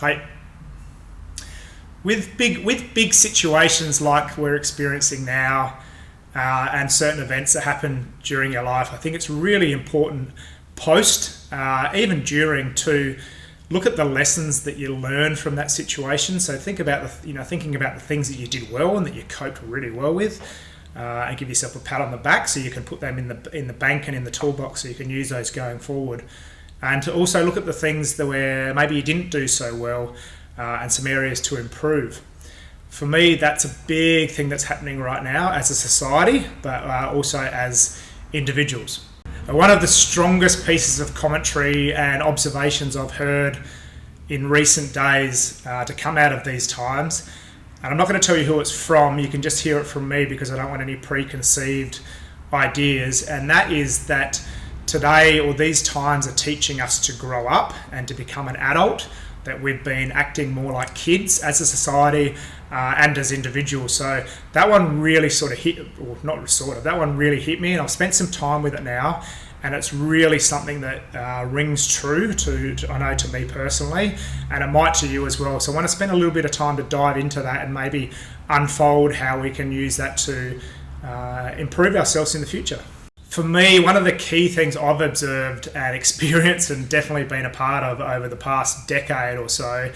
Hey, with big situations like we're experiencing now, and certain events that happen during your life, I think it's really important post, even during, to look at the lessons that you learn from that situation. So think about thinking about the things that you did well and that you coped really well with, and give yourself a pat on the back so you can put them in the bank and in the toolbox so you can use those going forward. And to also look at the things that where maybe you didn't do so well, and some areas to improve. For me, that's a big thing that's happening right now as a society, but also as individuals. One of the strongest pieces of commentary and observations I've heard in recent days to come out of these times, and I'm not going to tell you who it's from, you can just hear it from me because I don't want any preconceived ideas, and that is that today, or these times, are teaching us to grow up and to become an adult, that we've been acting more like kids as a society, and as individuals. So that one really that one really hit me, and I've spent some time with it now, and it's really something that rings true to me personally, and it might to you as well. So I want to spend a little bit of time to dive into that and maybe unfold how we can use that to improve ourselves in the future. For me, one of the key things I've observed and experienced and definitely been a part of over the past decade or so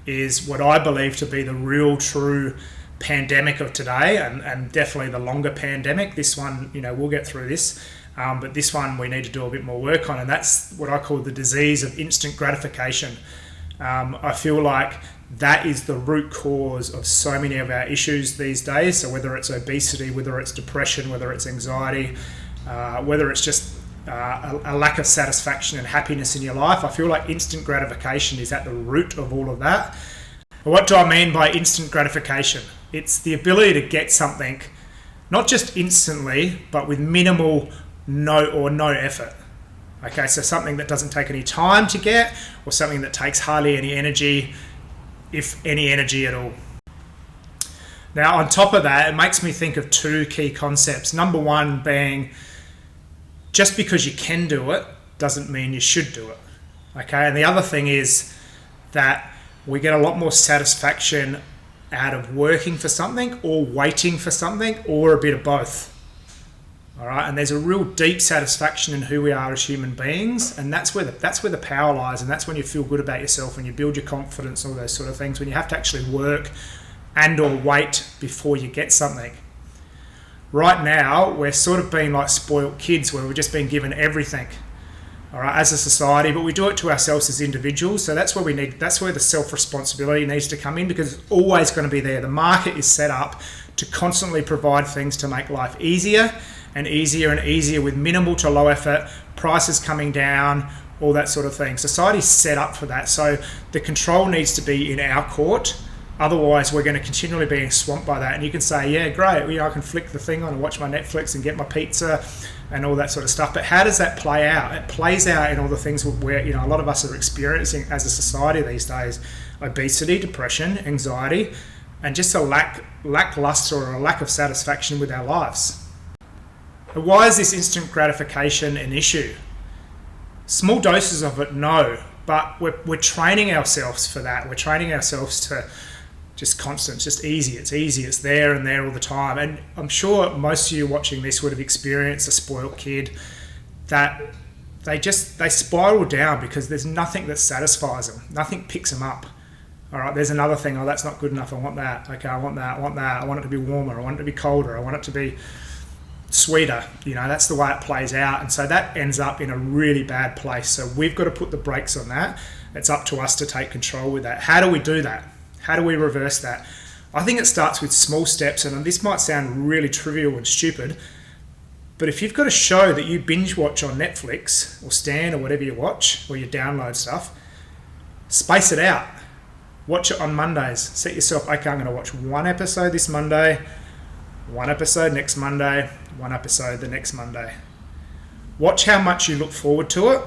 is what I believe to be the real true pandemic of today, and definitely the longer pandemic. This one, we'll get through this, but this one we need to do a bit more work on, and that's what I call the disease of instant gratification. I feel like that is the root cause of so many of our issues these days. So whether it's obesity, whether it's depression, whether it's anxiety, whether it's just a lack of satisfaction and happiness in your life, I feel like instant gratification is at the root of all of that. What do I mean by instant gratification? It's the ability to get something, not just instantly, but with minimal no effort. Okay, so something that doesn't take any time to get, or something that takes hardly any energy, if any energy at all. Now, on top of that, it makes me think of two key concepts. Number one being, just because you can do it doesn't mean you should do it. Okay, and the other thing is that we get a lot more satisfaction out of working for something or waiting for something, or a bit of both. All right, and there's a real deep satisfaction in who we are as human beings, and that's where the power lies, and that's when you feel good about yourself and you build your confidence, all those sort of things, when you have to actually work and or wait before you get something. Right now, we're sort of being like spoiled kids, where we've just been given everything, all right, as a society, but we do it to ourselves as individuals. So that's where the self-responsibility needs to come in, because it's always going to be there. The market is set up to constantly provide things to make life easier and easier and easier with minimal to low effort, prices coming down, all that sort of thing. Society's set up for that. So the control needs to be in our court. Otherwise, we're going to continually be swamped by that. And you can say, yeah, great, I can flick the thing on and watch my Netflix and get my pizza and all that sort of stuff. But how does that play out? It plays out in all the things where, a lot of us are experiencing as a society these days: obesity, depression, anxiety, and just a lackluster or a lack of satisfaction with our lives. But why is this instant gratification an issue? Small doses of it, no, but we're training ourselves for that. We're training ourselves to just constant, it's just easy. It's easy. It's there and there all the time. And I'm sure most of you watching this would have experienced a spoiled kid that they spiral down because there's nothing that satisfies them. Nothing picks them up. All right, there's another thing. Oh, that's not good enough. I want that. Okay, I want that. I want that. I want it to be warmer. I want it to be colder. I want it to be sweeter. That's the way it plays out. And so that ends up in a really bad place. So we've got to put the brakes on that. It's up to us to take control with that. How do we do that? How do we reverse that? I think it starts with small steps, and this might sound really trivial and stupid, but if you've got a show that you binge watch on Netflix or Stan or whatever you watch, or you download stuff, space it out. Watch it on Mondays. Set yourself, okay, I'm going to watch one episode this Monday, one episode next Monday, one episode the next Monday. Watch how much you look forward to it.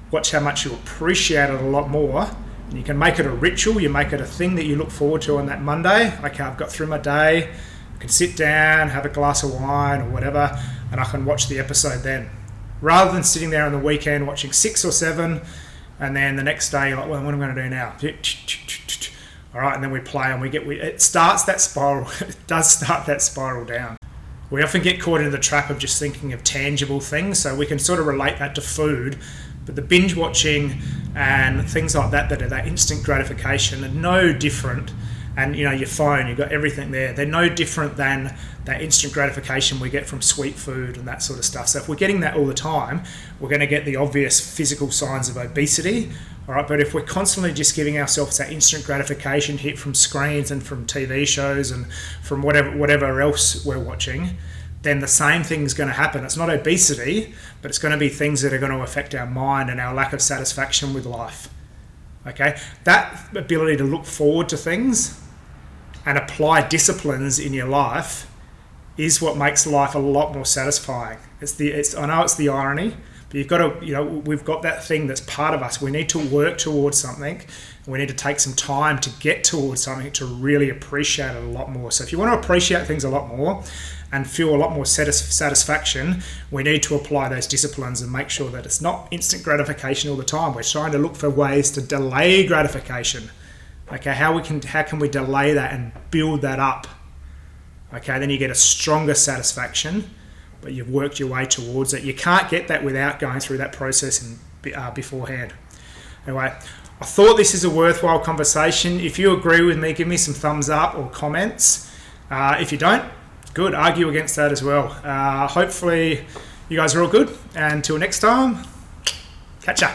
Watch how much you appreciate it a lot more. And you can make it a ritual. You make it a thing that you look forward to on that Monday. Okay, I've got through my day. I can sit down, have a glass of wine or whatever, and I can watch the episode then. Rather than sitting there on the weekend watching 6 or 7, And then the next day, you're like, well, what am I going to do now? All right, and then we play, and it starts that spiral. It does start that spiral down. We often get caught into the trap of just thinking of tangible things, so we can sort of relate that to food. But the binge watching and things like that are that instant gratification are no different. And your phone, you've got everything there. They're no different than that instant gratification we get from sweet food and that sort of stuff. So if we're getting that all the time, we're going to get the obvious physical signs of obesity. All right, but if we're constantly just giving ourselves that instant gratification hit from screens and from TV shows and from whatever else we're watching, then the same thing's going to happen. It's not obesity, but it's going to be things that are going to affect our mind and our lack of satisfaction with life. Okay, that ability to look forward to things and apply disciplines in your life is what makes life a lot more satisfying. I know it's the irony, but you've got to, we've got that thing that's part of us. We need to work towards something. We need to take some time to get towards something to really appreciate it a lot more. So if you want to appreciate things a lot more and feel a lot more satisfaction, we need to apply those disciplines and make sure that it's not instant gratification all the time. We're trying to look for ways to delay gratification. Okay, how can we delay that and build that up? Okay, then you get a stronger satisfaction, but you've worked your way towards it. You can't get that without going through that process beforehand. Anyway, I thought this is a worthwhile conversation. If you agree with me, give me some thumbs up or comments. If you don't, good, argue against that as well. Hopefully you guys are all good. And until next time, catch ya.